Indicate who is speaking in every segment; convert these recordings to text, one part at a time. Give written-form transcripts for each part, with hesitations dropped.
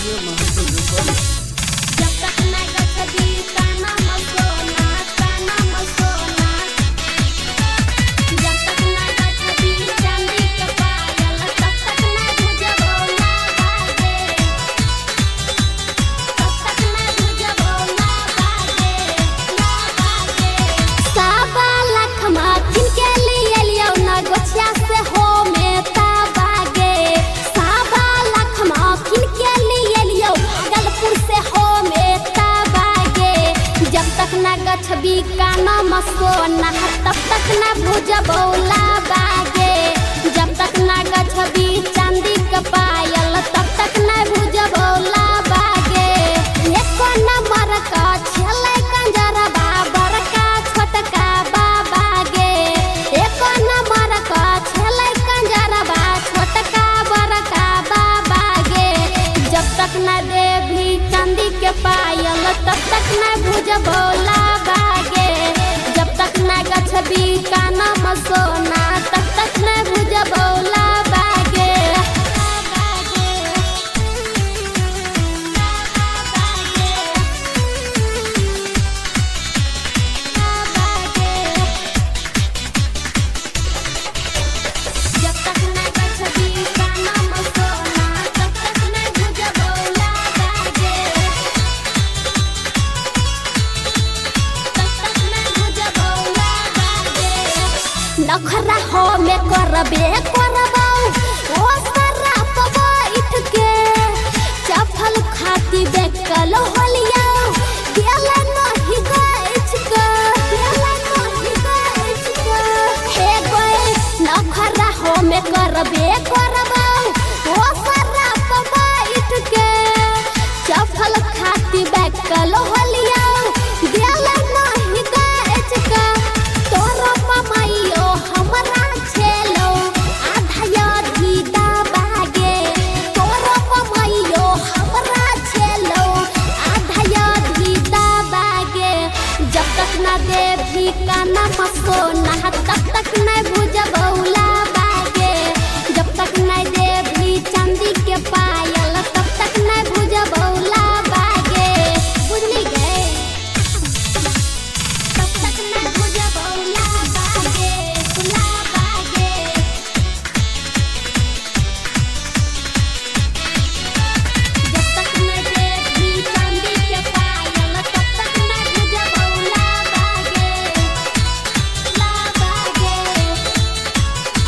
Speaker 1: Studio Mahbubganj.
Speaker 2: जब तक ना गछबी काना मसोना काना मसोना, जब तक ना गछबी चांदी के पायल तब तक ना बुझबो ना भागे, तब तक ना बुझबो ना भागे ना भागे। साबा लाख माथिन के लिए लियो ना गोछिया से हो में ताबागे, साबा लाख माथिन के लिए लियो गलपुर से हो में ताबागे। जब तक ना गछबी काना मसोना तब तक ना बुझबो ला बागे, जब तक ना गछबी चांदी के पायल तब तक ना बुझबो ला बागे। एको नंबर का छले कंजरबा बड़का छोटका बाबागे, एको नंबर का छले कंजरबा छोटका बड़का बाबागे। जब तक ना देवी चांदी के पायल तब तक ना बुझबो ला बागे, जब तक ना गछबी काना मसोना तब तक ना बुझबो ला बागे। जब तक ना गछबी काना मसोना तब तक ना बुझबो ला बागे, तब तक ना बुझबो ला बागे। नखरा हो में करबे करबो ओ सारा बैठ के, चफल खाती बेकल होलिया गेल नहीं गइछ के, गेल नहीं गइछ के। हे गए नखरा हो में करबे करबो ओ सारा बैठ के, चफल खाती बेकल होलिया गेल नहीं गइछ के। तोरा पमाइयो हमरा छेलो आधा धीदा बागे, तोरा पमाइयो हमरा छेलो आधा धीदा बागे। जब तक ना देवी काना मसोना तब तक ना बुझबो ला बागे, जब तक ना देवी चांदी के पायल तब तक ना बुझबो ला बागे। बुझली गए तब तक ना बुझबो ला बागे ला बागे। जब तक ना देवी चांदी के पायल तब तक ना बुझबो ला बागे ला बागे।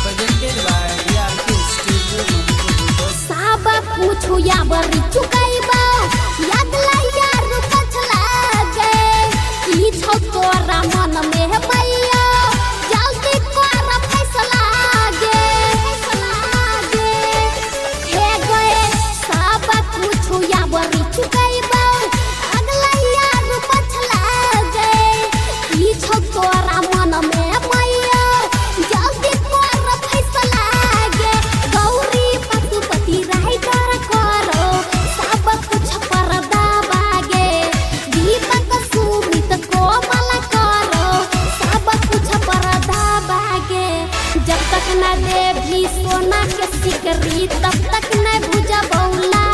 Speaker 1: Presented by DRK studio Mahbubganj.
Speaker 2: साबा पूछू या बरी चुकाइबा याद ला यार पछला गे, ई छौ तोरा मन में मैया जल्दी कर फैसला गे फैसला गे। हे गए साबा पूछू या बरी चुकाइबा अगला यार पछला गे, ई छौ तोरा मन में मैया जल्दी कर फैसला गे। गौरी पशुपति राइटर करो सब कुछ परदा बागे, दीपक सुमित कोमल करो सब कुछ परदा बागे। जब तक ना देवी सोना के सिकरी तब तक ना बुझबो ला